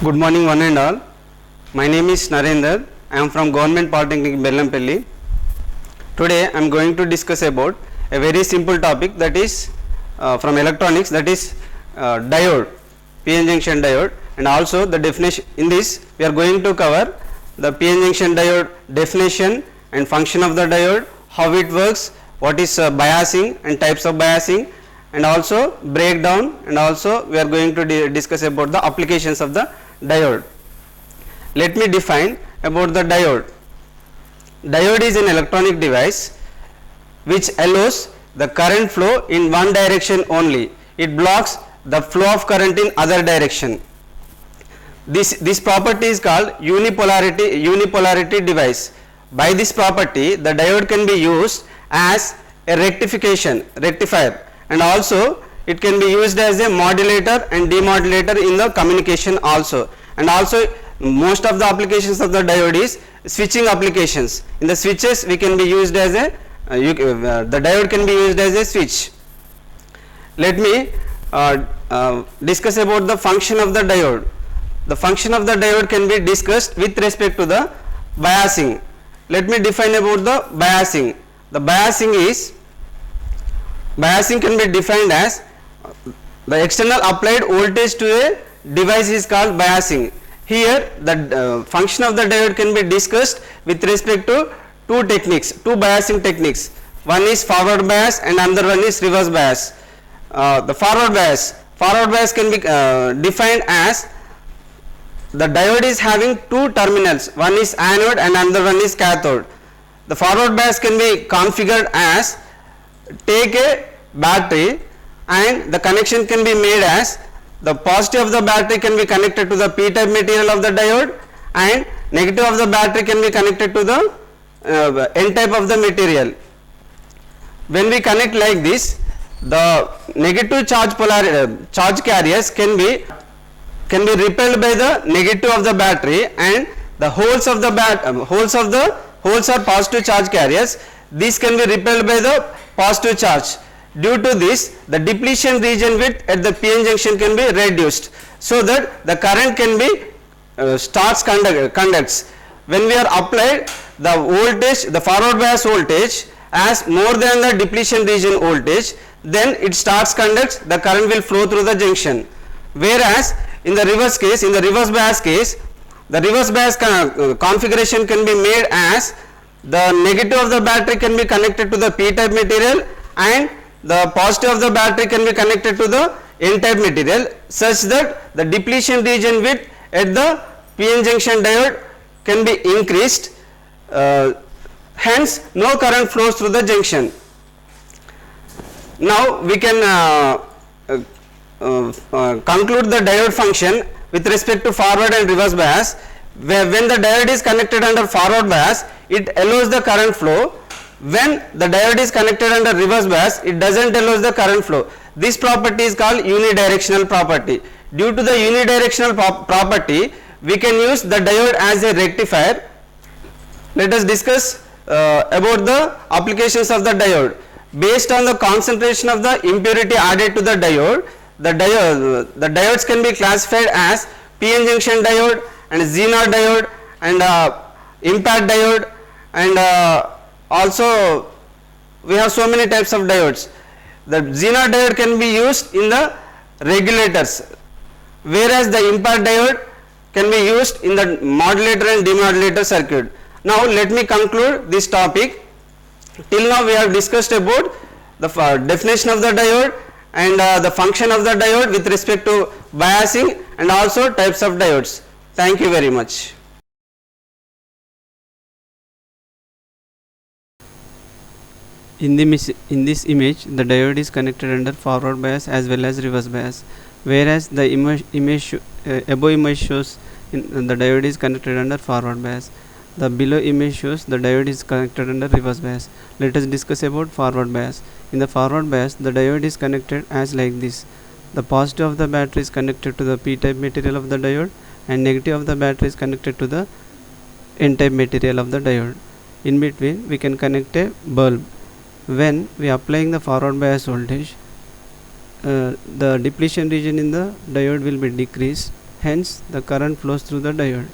Good morning one and all. My name is Narendra. I am from Government Polytechnic Bellampalli. Today I am going to discuss about a very simple topic, that is from electronics, that is diode, PN junction diode, and also the definition. In this we are going to cover the PN junction diode definition and function of the diode, how it works, what is biasing and types of biasing, and also breakdown, and also we are going to discuss about the applications of the diode. Let me define about the diode. Diode is an electronic device which allows the current flow in one direction only. It blocks the flow of current in other direction. This property is called unipolarity device. By this property, the diode can be used as a rectifier, and also it can be used as a modulator and demodulator in the communication also. And also most of the applications of the diode is switching applications. In the switches we can be used as a the diode can be used as a switch. Let me discuss about the function of the diode. The function of the diode can be discussed with respect to the biasing. Let me define about the biasing. The biasing can be defined as the external applied voltage to a device is called biasing. Here the function of the diode can be discussed with respect to two biasing techniques. One is forward bias and another one is reverse bias. The forward bias can be defined as the diode is having two terminals, one is anode and another one is cathode. The forward bias can be configured as take a battery and the connection can be made as the positive of the battery can be connected to the p-type material of the diode and negative of the battery can be connected to the n-type of the material. When we connect like this, the negative charge carriers can be repelled by the negative of the battery, and the holes are positive charge carriers. These can be repelled by the positive charge. Due to this, the depletion region width at the PN junction can be reduced, so that the current can be conducts. When we are applied the voltage, the forward bias voltage as more than the depletion region voltage, then it starts conducts, the current will flow through the junction. Whereas in the reverse bias case, the reverse bias configuration can be made as the negative of the battery can be connected to the p-type material and the positive of the battery can be connected to the n-type material, such that the depletion region width at the PN junction diode can be increased, hence no current flows through the junction. Now we can conclude the diode function with respect to forward and reverse bias. When the diode is connected under forward bias, it allows the current flow. When the diode is connected under reverse bias, it doesn't allow the current flow. This property is called unidirectional property. Due to the unidirectional property, we can use the diode as a rectifier. Let us discuss about the applications of the diode. Based on the concentration of the impurity added to the diode, the diodes can be classified as PN junction diode and Zener diode and impact diode, and also we have so many types of diodes. The Zener diode can be used in the regulators, whereas the impact diode can be used in the modulator and demodulator circuit. Now let me conclude this topic. Till now we have discussed about the definition of the diode and the function of the diode with respect to biasing and also types of diodes. Thank you very much. In this image, the diode is connected under forward bias as well as reverse bias, whereas the above image shows the diode is connected under forward bias. The below image shows the diode is connected under reverse bias. Let us discuss about forward bias. In the forward bias, the diode is connected as like this. The positive of the battery is connected to the p-type material of the diode and negative of the battery is connected to the n-type material of the diode. In between we can connect a bulb. When we are applying the forward bias voltage, the depletion region in the diode will be decreased, hence the current flows through the diode.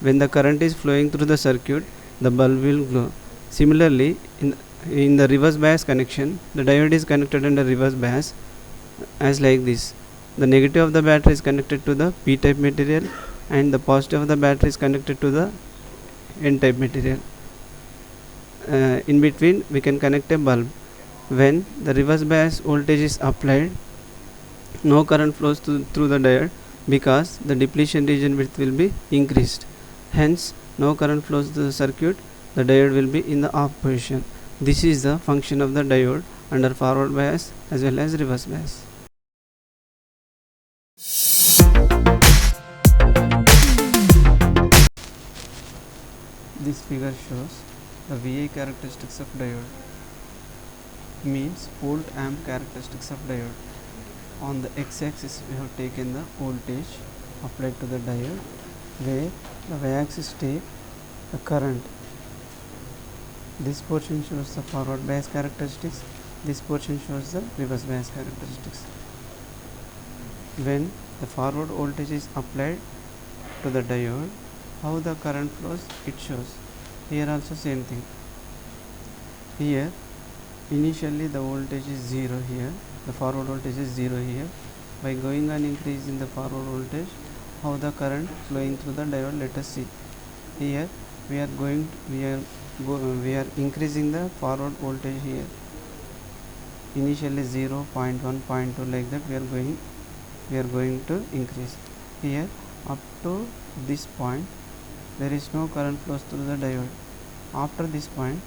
When the current is flowing through the circuit, the bulb will glow. Similarly, in the reverse bias connection, the diode is connected under reverse bias as like this. The negative of the battery is connected to the p-type material and the positive of the battery is connected to the n-type material. In between we can connect a bulb. When the reverse bias voltage is applied, no current flows through the diode because the depletion region width will be increased. Hence, no current flows through the circuit, the diode will be in the off position. This is the function of the diode under forward bias as well as reverse bias. This figure shows the VI characteristics of diode, means volt amp characteristics of diode. On the x-axis we have taken the voltage applied to the diode, where the y-axis take the current. This portion shows the forward bias characteristics, this portion shows the reverse bias characteristics. When the forward voltage is applied to the diode, how the current flows it shows. Here also same thing. Here initially the voltage is 0 here, the forward voltage is 0 here. By going on increasing the forward voltage, how the current flowing through the diode, let us see. Here we are increasing the forward voltage here. Initially 0, 0.1, 0.2 like that we are going to increase. Here up to this point there is no current flows through the diode. After this point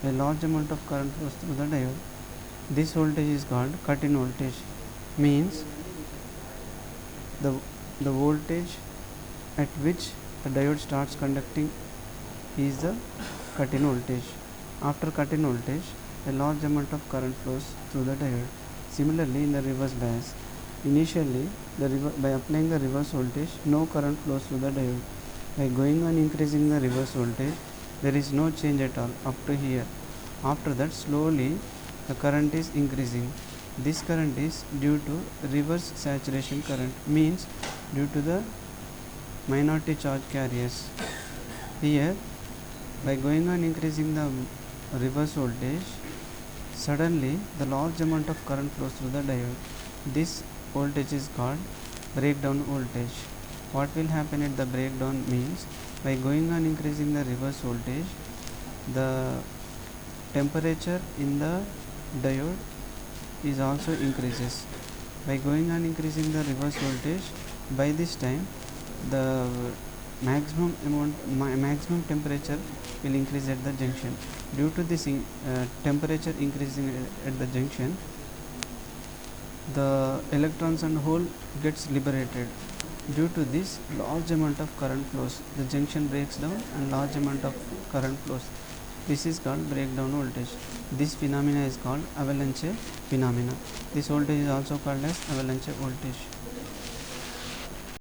a large amount of current flows through the diode. This voltage is called cut-in voltage, means the voltage at which the diode starts conducting is the cut-in voltage. After cut-in voltage, a large amount of current flows through the diode. Similarly, in the reverse bias, initially by applying the reverse voltage, no current flows through the diode. By going on increasing the reverse voltage, there is no change at all up to here. After that, slowly the current is increasing. This current is due to reverse saturation current, means due to the minority charge carriers. Here by going on increasing the reverse voltage, suddenly the large amount of current flows through the diode. This voltage is called breakdown voltage. What will happen at the breakdown means, by going on increasing the reverse voltage, the temperature in the diode is also increases. By going on increasing the reverse voltage, by this time the maximum temperature will increase at the junction. Due to this temperature increasing at the junction, the electrons and hole gets liberated. Due to this, large amount of current flows. The junction breaks down and large amount of current flows. This is called breakdown voltage. This phenomena is called avalanche phenomena. This voltage is also called as avalanche voltage.